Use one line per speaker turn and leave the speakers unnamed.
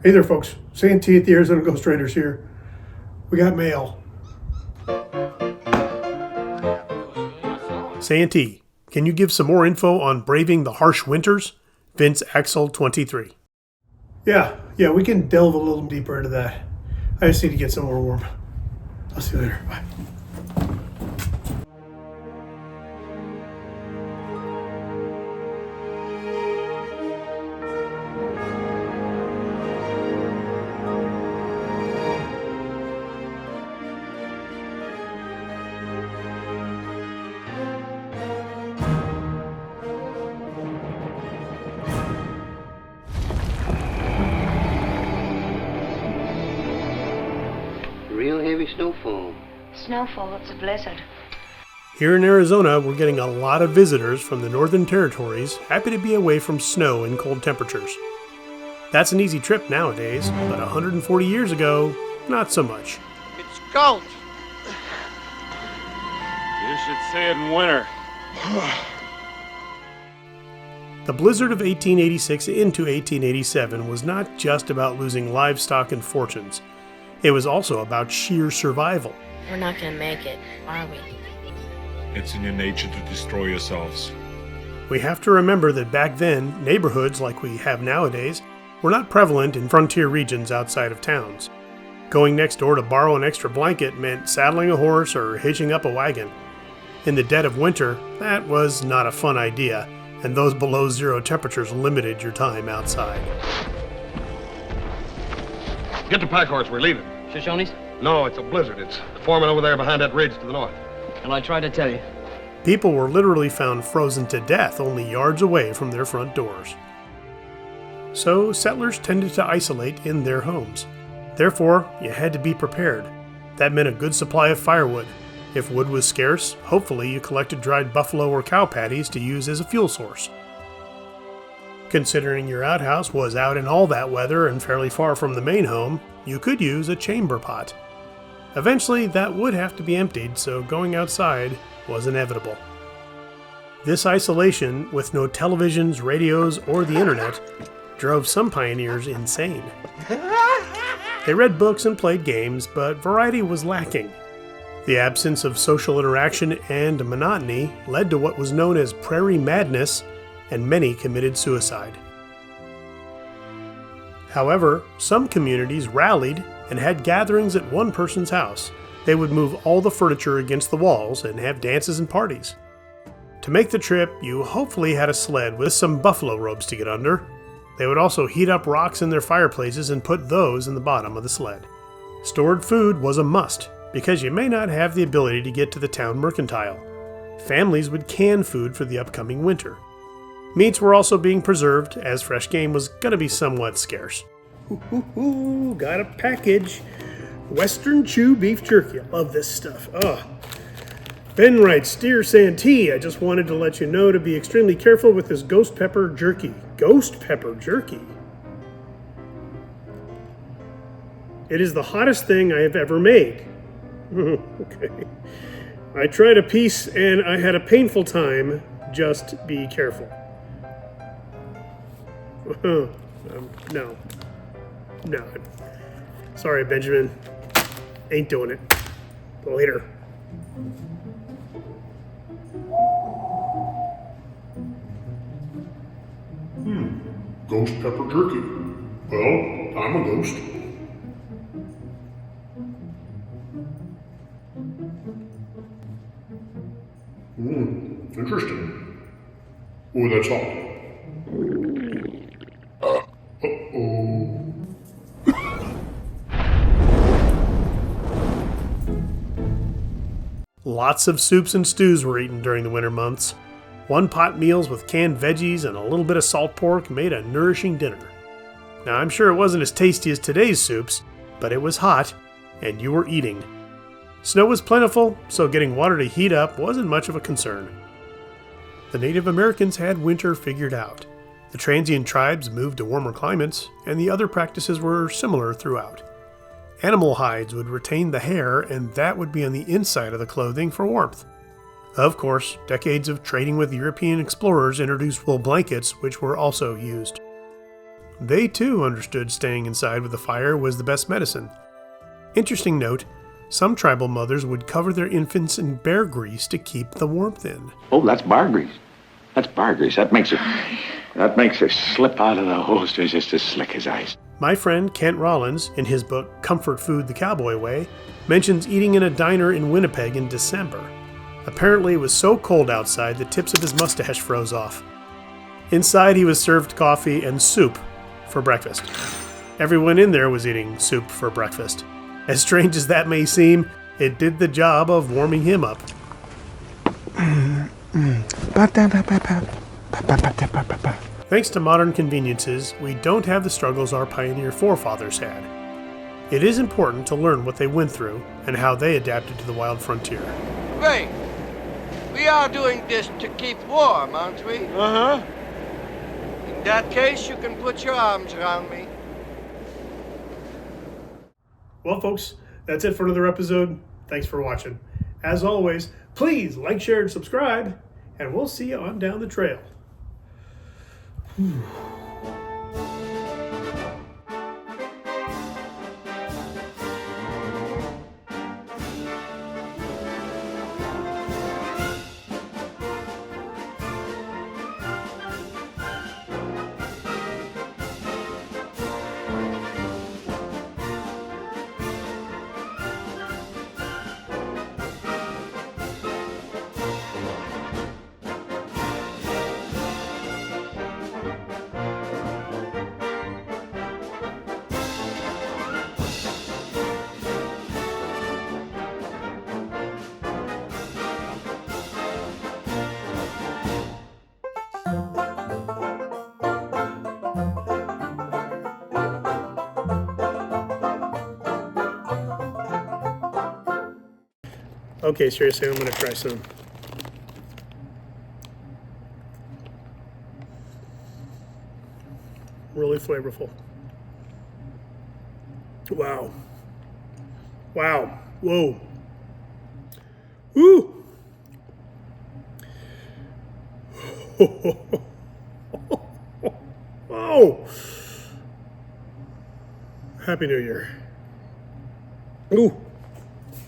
Hey there, folks. Santee at the Arizona Ghost Raiders here. We got mail.
Santee, can you give some more info on braving the harsh winters? Vince Axel 23.
Yeah, we can delve a little deeper into that. I just need to get somewhere warm. I'll see you later. Bye.
Real heavy snowfall.
Snowfall, it's a blizzard.
Here in Arizona, we're getting a lot of visitors from the northern territories happy to be away from snow and cold temperatures. That's an easy trip nowadays, but 140 years ago, not so much.
It's cold.
You should say it in winter.
The blizzard of 1886 into 1887 was not just about losing livestock and fortunes. It was also about sheer survival.
We're not gonna make it, are we?
It's in your nature to destroy yourselves.
We have to remember that back then, neighborhoods like we have nowadays were not prevalent in frontier regions outside of towns. Going next door to borrow an extra blanket meant saddling a horse or hitching up a wagon. In the dead of winter, that was not a fun idea, and those below zero temperatures limited your time outside.
Get the pack horse, we're leaving.
Shoshones?
No, it's a blizzard. It's forming over there behind that ridge to the north.
And I tried to tell you.
People were literally found frozen to death only yards away from their front doors. So settlers tended to isolate in their homes. Therefore, you had to be prepared. That meant a good supply of firewood. If wood was scarce, hopefully you collected dried buffalo or cow patties to use as a fuel source. Considering your outhouse was out in all that weather and fairly far from the main home, you could use a chamber pot. Eventually, that would have to be emptied, so going outside was inevitable. This isolation, with no televisions, radios, or the internet, drove some pioneers insane. They read books and played games, but variety was lacking. The absence of social interaction and monotony led to what was known as prairie madness, and many committed suicide. However, some communities rallied and had gatherings at one person's house. They would move all the furniture against the walls and have dances and parties. To make the trip, you hopefully had a sled with some buffalo robes to get under. They would also heat up rocks in their fireplaces and put those in the bottom of the sled. Stored food was a must, because you may not have the ability to get to the town mercantile. Families would can food for the upcoming winter. Meats were also being preserved, as fresh game was going to be somewhat scarce. Ooh, got a package. Western Chew beef jerky. I love this stuff. Ben writes, Dear Santee, I just wanted to let you know to be extremely careful with this ghost pepper jerky. Ghost pepper jerky? It is the hottest thing I have ever made. Okay. I tried a piece and I had a painful time. Just be careful. No. Sorry, Benjamin. Ain't doing it. Later.
Ghost pepper jerky. Well, I'm a ghost. Interesting. Oh, that's hot. Uh-oh.
Lots of soups and stews were eaten during the winter months. One-pot meals with canned veggies and a little bit of salt pork made a nourishing dinner. Now, I'm sure it wasn't as tasty as today's soups, but it was hot, and you were eating. Snow was plentiful, so getting water to heat up wasn't much of a concern. The Native Americans had winter figured out. The transient tribes moved to warmer climates, and the other practices were similar throughout. Animal hides would retain the hair, and that would be on the inside of the clothing for warmth. Of course, decades of trading with European explorers introduced wool blankets, which were also used. they too understood staying inside with a fire was the best medicine. Interesting note, some tribal mothers would cover their infants in bear grease to keep the warmth in.
Oh, that's bar grease. That's bar grease. That makes it slip out of the holsters just as slick as ice.
My friend Kent Rollins, in his book Comfort Food the Cowboy Way, mentions eating in a diner in Winnipeg in December. Apparently it was so cold outside the tips of his mustache froze off. Inside he was served coffee and soup for breakfast. Everyone in there was eating soup for breakfast. As strange as that may seem, it did the job of warming him up. Thanks to modern conveniences, we don't have the struggles our pioneer forefathers had. It is important to learn what they went through and how they adapted to the wild frontier.
Right. We are doing this to keep warm, aren't we?
Uh-huh.
In that case, you can put your arms around me.
Well, folks, that's it for another episode. Thanks for watching. As always, please like, share, and subscribe, and we'll see you on down the trail. Okay, seriously, I'm going to try some. Really flavorful. Wow. Wow. Whoa. Woo! Oh! Happy New Year. Ooh.